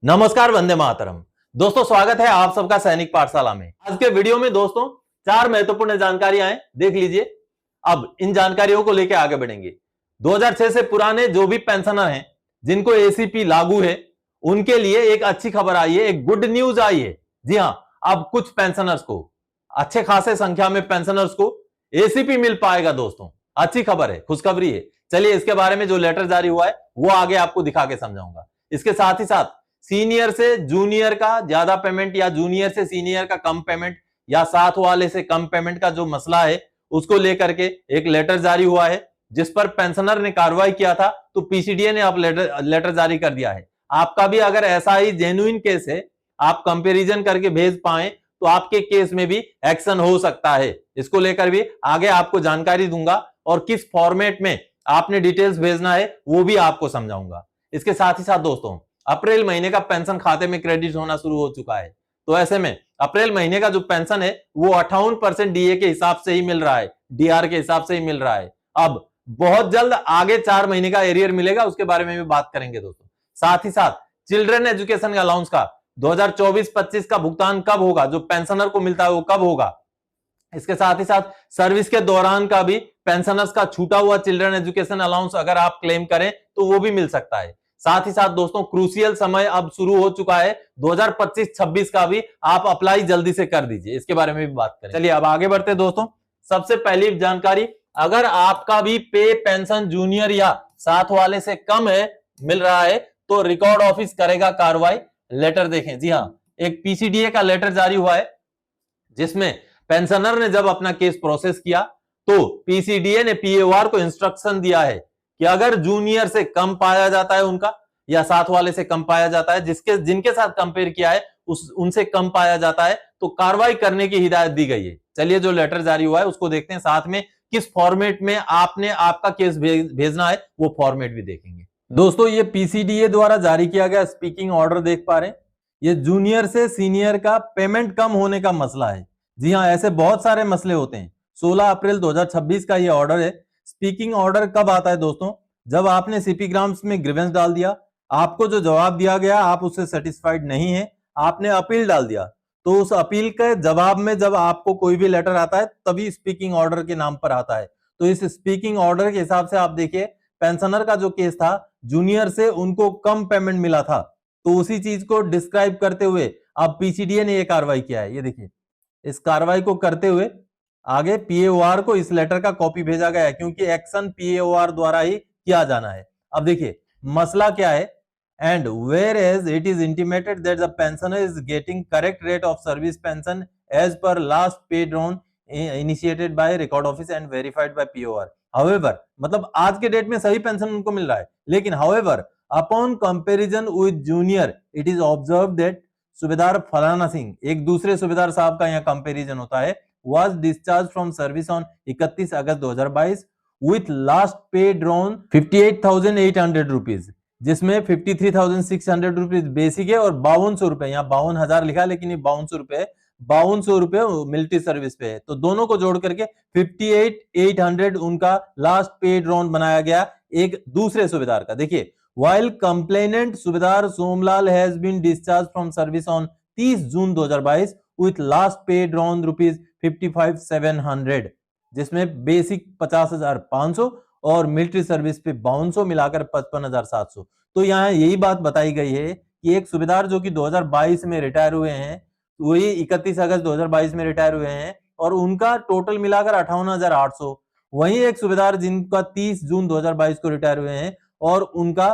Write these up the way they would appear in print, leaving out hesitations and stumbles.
नमस्कार, वंदे मातरम। दोस्तों, स्वागत है आप सबका सैनिक पाठशाला में। आज के वीडियो में दोस्तों 4 महत्वपूर्ण जानकारियां हैं, देख लीजिए। अब इन जानकारियों को लेकर आगे बढ़ेंगे। 2006 से पुराने जो भी पेंशनर हैं, जिनको एसीपी लागू है, उनके लिए एक अच्छी खबर आई है, एक गुड न्यूज आई है। जी हां, अब कुछ पेंशनर्स को, अच्छे खासे संख्या में पेंशनर्स को एसीपी मिल पाएगा। दोस्तों, अच्छी खबर है, खुशखबरी है। चलिए, इसके बारे में जो लेटर जारी हुआ है वो आगे आपको दिखा के समझाऊंगा। इसके साथ ही साथ सीनियर से जूनियर का ज्यादा पेमेंट या जूनियर से सीनियर का कम पेमेंट या साथ वाले से कम पेमेंट का जो मसला है, उसको लेकर के एक लेटर जारी हुआ है, जिस पर पेंशनर ने कार्रवाई किया था। तो पीसीडीए ने अब लेटर जारी कर दिया है। आपका भी अगर ऐसा ही जेन्युइन केस है, आप कंपैरिजन करके भेज पाए, तो आपके केस में भी एक्शन हो सकता है। इसको लेकर भी आगे आपको जानकारी दूंगा और किस फॉर्मेट में आपने डिटेल्स भेजना है वो भी आपको समझाऊंगा। इसके साथ ही साथ दोस्तों, अप्रैल महीने का पेंशन खाते में क्रेडिट होना शुरू हो चुका है। तो ऐसे में अप्रैल महीने का जो पेंशन है वो 58% डीए के हिसाब से ही मिल रहा है, डीआर के हिसाब से ही मिल रहा है। अब बहुत जल्द आगे 4 महीने का एरियर मिलेगा, उसके बारे में भी बात करेंगे दोस्तों। साथ ही साथ चिल्ड्रन एजुकेशन अलाउंस का 2024-25 का भुगतान कब होगा, जो पेंशनर को मिलता है वो कब होगा। इसके साथ ही साथ सर्विस के दौरान का भी पेंशनर्स का छूटा हुआ चिल्ड्रन एजुकेशन अलाउंस अगर आप क्लेम करें तो वो भी मिल सकता है। साथ ही साथ दोस्तों, क्रूशियल समय अब शुरू हो चुका है, 2025-26 का भी आप अप्लाई जल्दी से कर दीजिए। इसके बारे में भी बात करें। चलिए अब आगे बढ़ते हैं दोस्तों। सबसे पहली जानकारी, अगर आपका भी पे पेंशन जूनियर या साथ वाले से कम है, मिल रहा है, तो रिकॉर्ड ऑफिस करेगा कार्रवाई। लेटर देखें। जी हां, एक पीसीडीए का लेटर जारी हुआ है, जिसमें पेंशनर ने जब अपना केस प्रोसेस किया तो पीसीडीए ने पीएओआर को इंस्ट्रक्शन दिया है कि अगर जूनियर से कम पाया जाता है उनका, या साथ वाले से कम पाया जाता है, जिनके साथ कंपेयर किया है उनसे कम पाया जाता है, तो कार्रवाई करने की हिदायत दी गई है। चलिए, जो लेटर जारी हुआ है उसको देखते हैं, साथ में किस फॉर्मेट में आपने आपका केस भेजना है वो फॉर्मेट भी देखेंगे। दोस्तों, ये पीसीडीए द्वारा जारी किया गया स्पीकिंग ऑर्डर देख पा रहे हैं। ये जूनियर से सीनियर का पेमेंट कम होने का मसला है। जी हां, ऐसे बहुत सारे मसले होते हैं। 16 अप्रैल 2026 का ये ऑर्डर है। स्पीकिंग ऑर्डर कब आता है दोस्तों? जब आपने सीपी ग्राम्स में ग्रीवेंस डाल दिया, आपको जो जवाब दिया गया आप उससे सेटिस्फाइड नहीं है, आपने अपील डाल दिया, तो उस अपील के जवाब में जब आपको कोई भी लेटर आता है तभी स्पीकिंग ऑर्डर के नाम पर आता है। तो इस स्पीकिंग ऑर्डर के हिसाब से आप देखिए, पेंशनर का जो केस था, जूनियर से उनको कम पेमेंट मिला था, तो उसी चीज को डिस्क्राइब करते हुए अब पीसीडीए ने यह कार्रवाई किया है। ये देखिए, इस कार्रवाई को करते हुए आगे पीएओआर को इस लेटर का कॉपी भेजा गया है, क्योंकि एक्शन पीएओआर द्वारा ही किया जाना है। अब देखिए मसला क्या है। And whereas it is intimated that the pensioner is getting correct rate of service pension as per last paid on initiated by record office and verified by POR. However, मतलब आज के डेट में सही pension उनको मिल रहा है, लेकिन however upon comparison with junior it is observe that सूबेदार फलाना सिंह, एक दूसरे सूबेदार साहब का यहाँ कंपैरिजन होता है, was discharged from service on 31 August 2022 with last pay drawn 58,800 rupees, जिसमें 53,600 रुपीज बेसिक है और 5200 रुपए, यहाँ 52,000 लिखा है लेकिन ये 5200 रुपए है, 5200 रुपए मिलिट्री सर्विस पे है। तो दोनों को जोड़ करके 58,800 उनका लास्ट पे ड्रॉन बनाया गया एक दूसरे सूबेदार का। देखिए, while complainant सूबेदार Somlal has been discharged from service on 30 June 2022 with last pay drawn rupees 55,700, जिसमें बेसिक 50,500 और मिलिट्री सर्विस पे 5200 मिलाकर 55,700। तो यहाँ यही बात बताई गई है कि एक सूबेदार जो कि 2022 में रिटायर हुए हैं, वही 31 अगस्त 2022 में रिटायर हुए हैं और उनका टोटल मिलाकर 58,800। वहीं एक सूबेदार जिनका 30 जून 2022 को रिटायर हुए हैं और उनका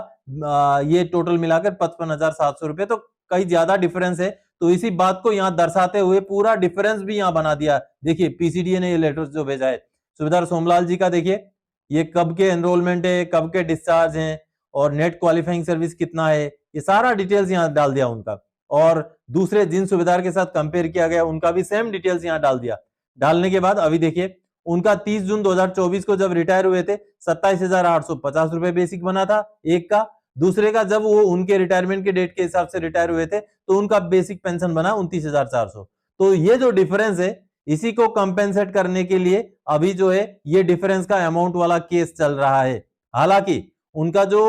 ये टोटल मिलाकर 55,700 रुपए, तो कहीं ज्यादा डिफरेंस है। तो इसी बात को यहाँ दर्शाते हुए पूरा डिफरेंस भी यहाँ बना दिया। देखिए, पीसीडीए ने ये लेटर जो भेजा है सूबेदार सोमलाल जी का, देखिए ये कब के एनरोलमेंट है, कब के डिस्चार्ज हैं और नेट क्वालिफाइंग सर्विस कितना है, ये सारा डिटेल्स यहाँ डाल दिया उनका। और दूसरे जिन सूबेदार के साथ कंपेयर किया गया उनका भी सेम डिटेल्स यहाँ डाल दिया। डालने के बाद अभी देखिए, उनका 30 जून 2024 को जब रिटायर हुए थे 27,850 रुपए बेसिक बना था एक का। दूसरे का जब वो उनके रिटायरमेंट के डेट के हिसाब से रिटायर हुए थे तो उनका बेसिक पेंशन बना 29,400। तो ये जो डिफरेंस है, इसी को कंपेंसेट करने के लिए अभी जो है ये डिफरेंस का अमाउंट वाला केस चल रहा है। हालांकि उनका जो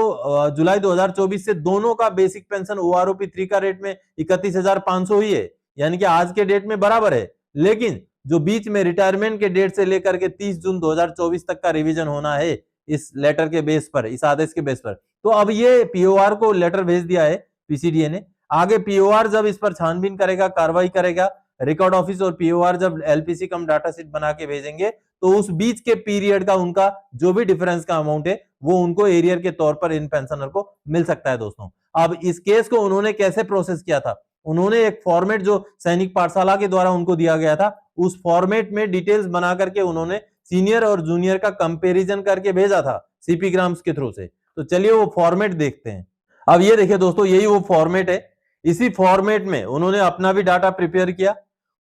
जुलाई 2024 से दोनों का बेसिक पेंशन OROP 3 का रेट में 31,500 ही है, यानी कि आज के डेट में बराबर है। लेकिन जो बीच में रिटायरमेंट के डेट से लेकर के 30 जून 2024 तक का रिवीजन होना है इस लेटर के बेस पर, इस आदेश के बेस पर, तो अब ये पीओआर को लेटर भेज दिया है पीसीडीए ने। आगे पीओआर जब इस पर छानबीन करेगा, कार्रवाई करेगा, रिकॉर्ड ऑफिस और पीओआर जब एलपीसी कम डाटा शीट बना के भेजेंगे, तो उस बीच के पीरियड का उनका जो भी डिफरेंस का अमाउंट है वो उनको एरियर के तौर पर इन पेंशनर को मिल सकता है दोस्तों। अब इस केस को उन्होंने कैसे प्रोसेस किया था, उन्होंने एक फॉर्मेट जो सैनिक पाठशाला के द्वारा उनको दिया गया था, उस फॉर्मेट में डिटेल्स बना करके उन्होंने सीनियर और जूनियर का कंपैरिजन करके भेजा था सीपी ग्राम्स के थ्रू से। तो चलिए वो फॉर्मेट देखते हैं। अब ये देखिए दोस्तों, यही वो फॉर्मेट है। इसी फॉर्मेट में उन्होंने अपना भी डाटा प्रिपेयर किया,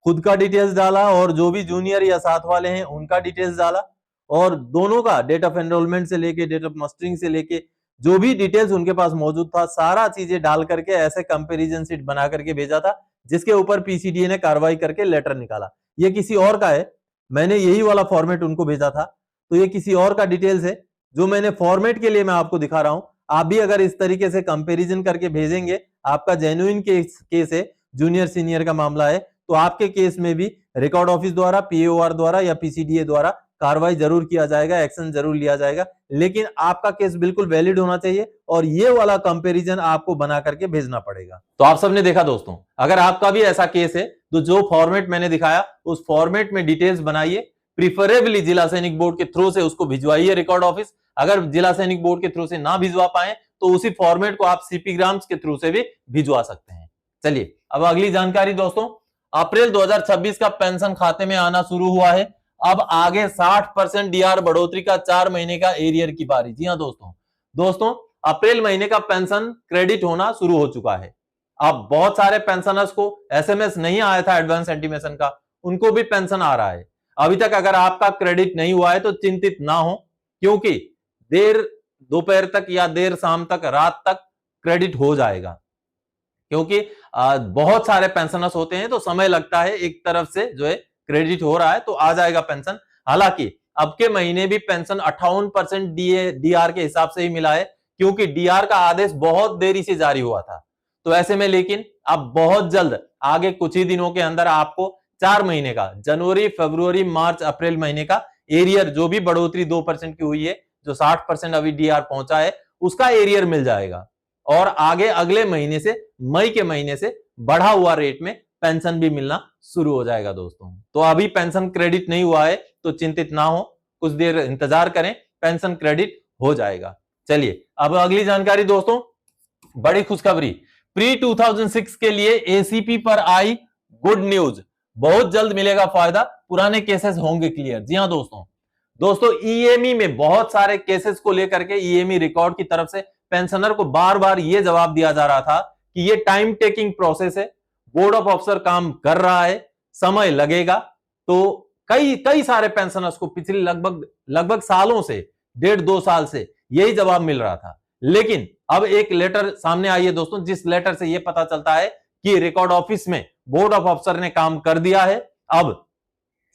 खुद का डिटेल्स डाला और जो भी जूनियर या साथ वाले हैं उनका डिटेल्स डाला, और दोनों का डेट ऑफ एनरोलमेंट से लेके डेट ऑफ मस्टरिंग से लेके जो भी डिटेल्स उनके पास मौजूद था, सारा चीजें डाल करके ऐसे कंपैरिजन शीट बना करके भेजा था, जिसके ऊपर पीसीडीए ने कार्रवाई करके लेटर निकाला। ये किसी और का है, मैंने यही वाला फॉर्मेट उनको भेजा था, तो ये किसी और का डिटेल्स है जो मैंने फॉर्मेट के लिए मैं आपको दिखा रहा हूं। आप भी अगर इस तरीके से कंपैरिजन करके भेजेंगे, आपका जेन्युइन केस है, जूनियर सीनियर का मामला है, तो आपके केस में भी रिकॉर्ड ऑफिस द्वारा, पीओआर द्वारा या पीसीडीए द्वारा कार्रवाई जरूर किया जाएगा, एक्शन जरूर लिया जाएगा। लेकिन आपका केस बिल्कुल वैलिड होना चाहिए और ये वाला कंपैरिजन आपको बना करके भेजना पड़ेगा। तो आप सबने देखा दोस्तों, अगर आपका भी ऐसा केस है तो जो फॉर्मेट मैंने दिखाया उस फॉर्मेट में डिटेल्स बनाइए, प्रिफरेबली जिला सैनिक बोर्ड के थ्रू से उसको भिजवाइए रिकॉर्ड ऑफिस। अगर जिला सैनिक बोर्ड के थ्रू से ना भिजवा पाए तो उसी फॉर्मेट को आप सीपी ग्राम्स के थ्रू से भी भिजवा सकते हैं। चलिए अब अगली जानकारी दोस्तों, अप्रैल 2026 का पेंशन खाते में आना शुरू हुआ है। अब आगे 60% डीआर बढ़ोतरी का 4 महीने का एरियर की बारी। जी हाँ दोस्तों अप्रैल महीने का पेंशन क्रेडिट होना शुरू हो चुका है। अब बहुत सारे पेंशनर्स को एसएमएस नहीं आया था एडवांस इंटीमेशन का, उनको भी पेंशन आ रहा है। अभी तक अगर आपका क्रेडिट नहीं हुआ है तो चिंतित ना हो, क्योंकि देर दोपहर तक या देर शाम तक, रात तक क्रेडिट हो जाएगा। क्योंकि बहुत सारे पेंशनर्स होते हैं तो समय लगता है, एक तरफ से जो है क्रेडिट हो रहा है तो आ जाएगा पेंशन। हालांकि अब के महीने भी पेंशन 58% डीआर के हिसाब से ही मिला है, क्योंकि डीआर का आदेश बहुत देरी से जारी हुआ था। तो ऐसे में लेकिन अब बहुत जल्द, आगे कुछ ही दिनों के अंदर आपको 4 महीने का, जनवरी, फरवरी, मार्च, अप्रैल महीने का एरियर, जो भी बढ़ोतरी 2% की हुई है, जो 60% अभी डीआर पहुंचा है, उसका एरियर मिल जाएगा। और आगे अगले महीने से, मई के महीने से बढ़ा हुआ रेट में पेंशन भी मिलना शुरू हो जाएगा दोस्तों। तो अभी पेंशन क्रेडिट नहीं हुआ है तो चिंतित ना हो, कुछ देर इंतजार करें, पेंशन क्रेडिट हो जाएगा। चलिए अब अगली जानकारी दोस्तों, बड़ी खुशखबरी, प्री 2006 के लिए एसीपी पर आई गुड न्यूज। बहुत जल्द मिलेगा फायदा, पुराने केसेस होंगे क्लियर। जी हाँ दोस्तों ईएमई में बहुत सारे केसेस को लेकर के ईएमई रिकॉर्ड की तरफ से पेंशनर को बार बार यह जवाब दिया जा रहा था कि ये टाइम टेकिंग प्रोसेस है, बोर्ड ऑफ अफसर काम कर रहा है, समय लगेगा। तो कई सारे पेंशनर्स को पिछले लगभग सालों से, 1.5-2 साल से यही जवाब मिल रहा था। लेकिन अब एक लेटर सामने आई है दोस्तों, जिस लेटर से यह पता चलता है कि रिकॉर्ड ऑफिस में बोर्ड ऑफ अफसर ने काम कर दिया है। अब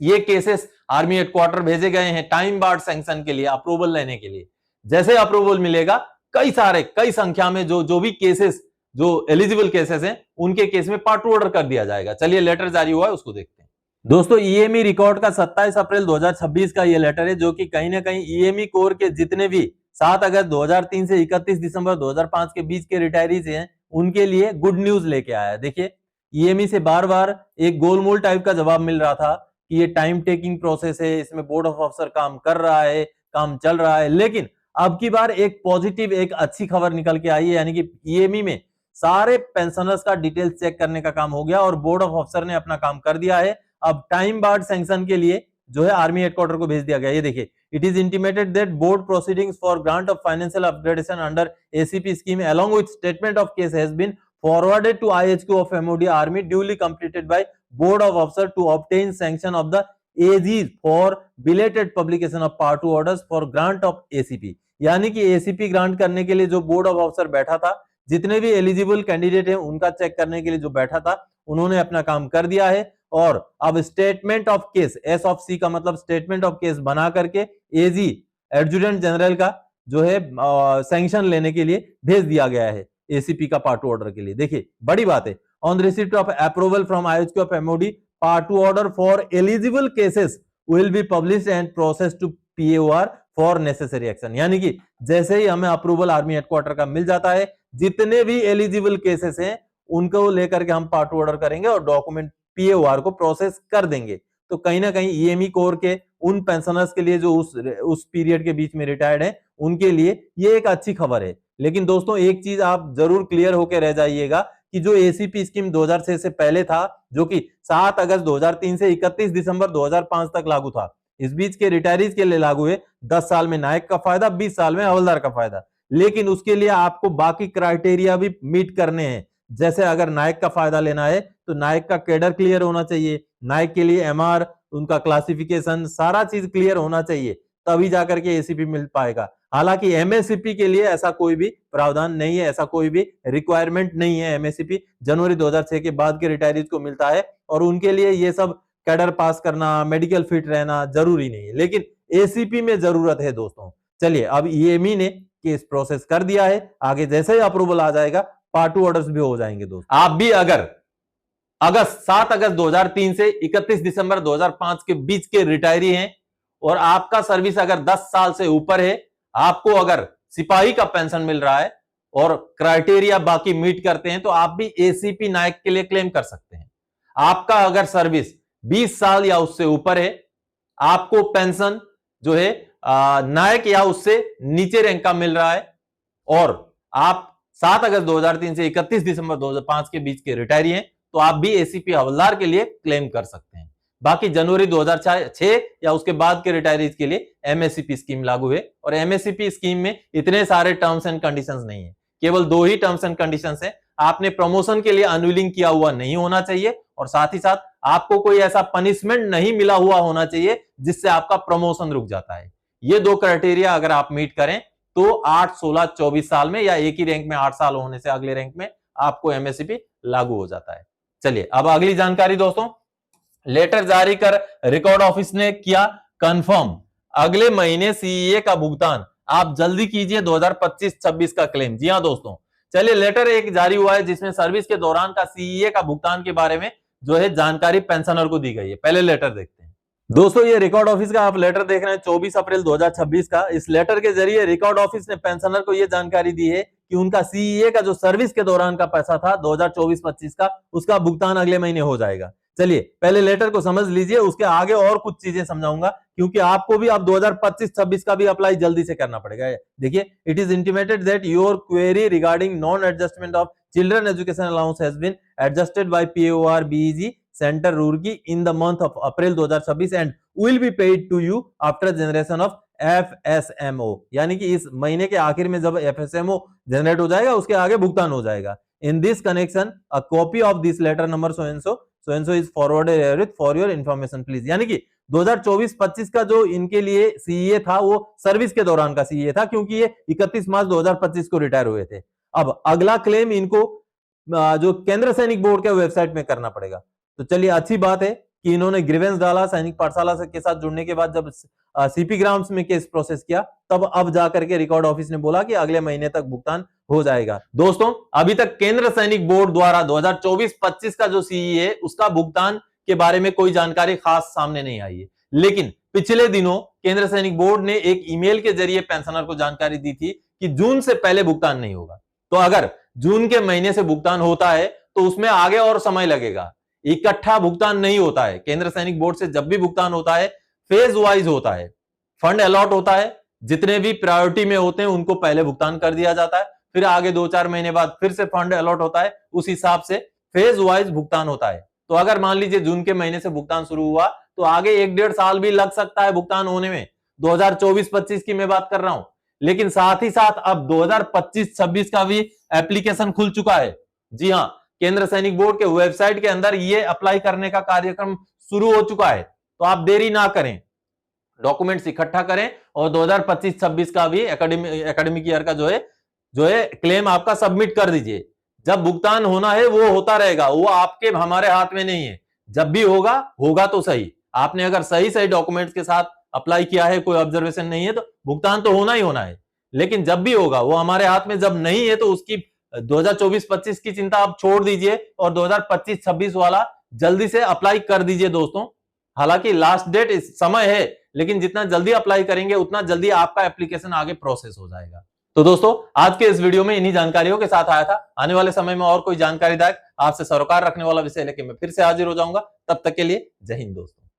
ये केसेस आर्मी हेडक्वार्टर भेजे गए हैं टाइम बार्ड सैंक्शन के लिए, अप्रूवल लेने के लिए। जैसे अप्रूवल मिलेगा, कई संख्या में जो भी केसेस, जो एलिजिबल केसेस हैं, उनके केस में पार्ट ऑर्डर कर दिया जाएगा। चलिए लेटर जारी हुआ है उसको देखते हैं दोस्तों। ईएमई रिकॉर्ड का 27 अप्रैल 2026 का ये लेटर है, जो कि कहीं ना कहीं ईएमई कोर के जितने भी 7 अगस्त 2003 से 31 दिसंबर 2005 के बीच के रिटायरीज हैं, उनके लिए गुड न्यूज लेके आया है। देखिए ईएमई से बार बार एक गोलमोल टाइप का जवाब मिल रहा था कि ये टाइम टेकिंग प्रोसेस है, इसमें बोर्ड ऑफ अफसर काम कर रहा है, काम चल रहा है। लेकिन अब की बार एक पॉजिटिव, एक अच्छी खबर निकल के आई है, यानी कि ईएमई में सारे पेंशनर्स का डिटेल्स चेक करने का काम हो गया और बोर्ड ऑफ अफसर ने अपना काम कर दिया है। अब टाइम बार्ड सैंक्शन के लिए जो है आर्मी हेडक्वार्टर को भेज दिया गया। ये देखिए, it is intimated that board proceedings for grant of financial upgradation under ACP scheme along with statement of case has been forwarded to IHQ of MOD Army duly completed by Board of Officer to obtain sanction of the AGs for belated publication of Part 2 orders for grant of ACP। यानी कि ACP grant करने के लिए जो board of officer बैठा था, जितने भी एलिजिबल कैंडिडेट हैं उनका चेक करने के लिए जो बैठा था, उन्होंने अपना काम कर दिया है। और अब statement of case, S of C का मतलब स्टेटमेंट ऑफ केस बना करके एजी, एडजुटेंट जनरल का जो है सैंक्शन लेने के लिए भेज दिया गया है एसीपी का पार्ट 2 ऑर्डर के लिए। देखिए बड़ी बात है, on receipt of approval from IHQ of MOD part 2 order for eligible cases will be published and process to PAOR for necessary action. यानी कि जैसे ही हमें अप्रूवल आर्मी हेडक्वार्टर का मिल जाता है, जितने भी एलिजिबल केसेस हैं उनको लेकर के हम पार्ट 2 ऑर्डर करेंगे और डॉक्यूमेंट पीएओआर को प्रोसेस कर देंगे। तो कहीं ना कहीं ईएमई कोर के उन पेंशनर्स के लिए जो उस पीरियड के बीच में रिटायर्ड हैं, उनके लिए ये एक अच्छी खबर है। लेकिन दोस्तों एक चीज आप जरूर क्लियर होकर रह जाइएगा कि जो एसीपी स्कीम 2006 से पहले था, जो कि 7 अगस्त 2003 से 31 दिसंबर 2005 तक लागू था, इस बीच के रिटायरीज के लिए लागू है 10 साल में नायक का फायदा, 20 साल में हवलदार का फायदा। लेकिन उसके लिए आपको बाकी क्राइटेरिया भी मीट करने हैं। जैसे अगर नायक का फायदा लेना है तो नायक का कैडर क्लियर होना चाहिए, नायक के लिए एमआर, उनका क्लासिफिकेशन, सारा चीज क्लियर होना चाहिए, तभी जाकर के एसीपी मिल पाएगा। हालांकि एमएससीपी के लिए ऐसा कोई भी प्रावधान नहीं है, ऐसा कोई भी रिक्वायरमेंट नहीं है। एमएससीपी जनवरी 2006 के बाद के रिटायरीज को मिलता है और उनके लिए ये सब कैडर पास करना, मेडिकल फिट रहना जरूरी नहीं है, लेकिन एसीपी में जरूरत है दोस्तों। चलिए अब ईएमई ने केस प्रोसेस कर दिया है, आगे जैसे ही अप्रूवल आ जाएगा पार्ट 2 ऑर्डर्स भी हो जाएंगे दोस्तों। आप भी अगर 7 अगस्त 2003 से 31 दिसंबर 2005 के बीच के रिटायरी हैं और आपका सर्विस अगर 10 साल से ऊपर है, आपको अगर सिपाही का पेंशन मिल रहा है और क्राइटेरिया बाकी मीट करते हैं, तो आप भी एसीपी नायक के लिए क्लेम कर सकते हैं। आपका अगर सर्विस 20 साल या उससे ऊपर है, आपको पेंशन जो है नायक या उससे नीचे रैंक का मिल रहा है और आप 7 अगस्त 2003 से 31 दिसंबर 2005 के बीच के रिटायरी हैं, तो आप भी एसीपी हवलदार के लिए क्लेम कर सकते हैं। बाकी जनवरी 2006 या उसके बाद के रिटायरीज के लिए एमएससीपी स्कीम लागू है और एमएससीपी स्कीम में इतने सारे टर्म्स एंड कंडीशंस नहीं है, केवल 2 ही टर्म्स एंड कंडीशंस है। आपने प्रमोशन के लिए अनविलिंग किया हुआ नहीं होना चाहिए और साथ ही साथ आपको कोई ऐसा पनिशमेंट नहीं मिला हुआ होना चाहिए जिससे आपका प्रमोशन रुक जाता है। ये 2 क्राइटेरिया अगर आप मीट करें तो 8, 16, 24 साल में या एक ही रैंक में 8 साल होने से अगले रैंक में आपको एमएससीपी लागू हो जाता है। चलिए अब अगली जानकारी दोस्तों, लेटर जारी कर रिकॉर्ड ऑफिस ने किया कंफर्म, अगले महीने सीईए का भुगतान आप जल्दी कीजिए 2025-26 का क्लेम। जी हां दोस्तों, चलिए लेटर एक जारी हुआ है जिसमें सर्विस के दौरान का सीईए का भुगतान के बारे में जो है जानकारी पेंशनर को दी गई है। पहले लेटर देखते हैं दोस्तों, ये रिकॉर्ड ऑफिस का आप लेटर देख रहे हैं 24 अप्रैल 2026 का। इस लेटर के जरिए रिकॉर्ड ऑफिस ने पेंशनर को यह जानकारी दी है कि उनका सीईए का जो सर्विस के दौरान का पैसा था 2024-25 का, उसका भुगतान अगले महीने हो जाएगा। चलिए पहले लेटर को समझ लीजिए, उसके आगे और कुछ चीजें समझाऊंगा क्योंकि आपको भी अब 2025-26 का भी अप्लाई जल्दी से करना पड़ेगा। देखिए, it is intimated that your query regarding non adjustment of children education allowance has been adjusted by POR BEG centre Roorkee in the month of April 2026 and will be paid to you after generation of FSMO. यानी कि इस महीने के आखिर में जब एफएसएमओ generate हो जाएगा उसके आगे भुगतान हो जाएगा। In this connection a copy of this letter number so and so is forwarded for your information please. यानी कि 2024-25 का जो इनके लिए सीईए था वो सर्विस के दौरान का सीईए था क्योंकि ये 31 मार्च 2025 को रिटायर हुए थे। अब अगला क्लेम इनको जो केंद्र सैनिक बोर्ड के वेबसाइट में करना पड़ेगा। तो चलिए अच्छी बात है कि इन्होंने ग्रीवेंस डाला, सैनिक पाठशाला के साथ जुड़ने के बाद जब सीपी ग्राम्स में केस प्रोसेस किया तब अब जाकर के रिकॉर्ड ऑफिस ने बोला कि अगले महीने तक भुगतान हो जाएगा। दोस्तों अभी तक केंद्र सैनिक बोर्ड द्वारा 2024-25 का जो सीई है उसका भुगतान के बारे में कोई जानकारी खास सामने नहीं आई है, लेकिन पिछले दिनों केंद्र सैनिक बोर्ड ने एक ईमेल के जरिए पेंशनर को जानकारी दी थी कि जून से पहले भुगतान नहीं होगा। तो अगर जून के महीने से भुगतान होता है तो उसमें आगे और समय लगेगा, इकट्ठा भुगतान नहीं होता है। केंद्र सैनिक बोर्ड से जब भी भुगतान होता है फेज वाइज होता है, फंड अलॉट होता है, जितने भी प्रायोरिटी में होते हैं उनको पहले भुगतान कर दिया जाता है, फिर आगे 2-4 महीने बाद फिर से फंड अलॉट होता है, उस हिसाब से फेज वाइज भुगतान होता है। तो अगर मान लीजिए जून के महीने से भुगतान शुरू हुआ तो आगे 1-1.5 साल भी लग सकता है भुगतान होने में। 2024-25 की मैं बात कर रहा हूं, लेकिन साथ ही साथ अब 2025-26 का भी एप्लीकेशन खुल चुका है। जी हां, केंद्र सैनिक बोर्ड के वेबसाइट के अंदर ये अप्लाई करने का कार्यक्रम शुरू हो चुका है। तो आप देरी ना करें, डॉक्यूमेंट्स इकट्ठा करें और 2025-26 का भी एकेडमिक ईयर का जो है क्लेम आपका सबमिट कर दीजिए। जब भुगतान होना है वो होता रहेगा, वो आपके हमारे हाथ में नहीं है। जब भी होगा तो सही। आपने अगर सही डॉक्यूमेंट्स के साथ अप्लाई किया है, कोई ऑब्जर्वेशन नहीं है, तो भुगतान तो होना ही होना है। लेकिन जब भी होगा वो हमारे हाथ में जब नहीं है, तो उसकी 2024-25 की चिंता आप छोड़ दीजिए और 2025-26 वाला जल्दी से अप्लाई कर दीजिए दोस्तों। हालांकि लास्ट डेट इस समय है, लेकिन जितना जल्दी अप्लाई करेंगे उतना जल्दी आपका एप्लीकेशन आगे प्रोसेस हो जाएगा। तो दोस्तों आज के इस वीडियो में इन्हीं जानकारियों के साथ आया था। आने वाले समय में और कोई जानकारीदायक आपसे सरोकार रखने वाला विषय लेके मैं फिर से हाजिर हो जाऊंगा। तब तक के लिए जय हिंद दोस्तों।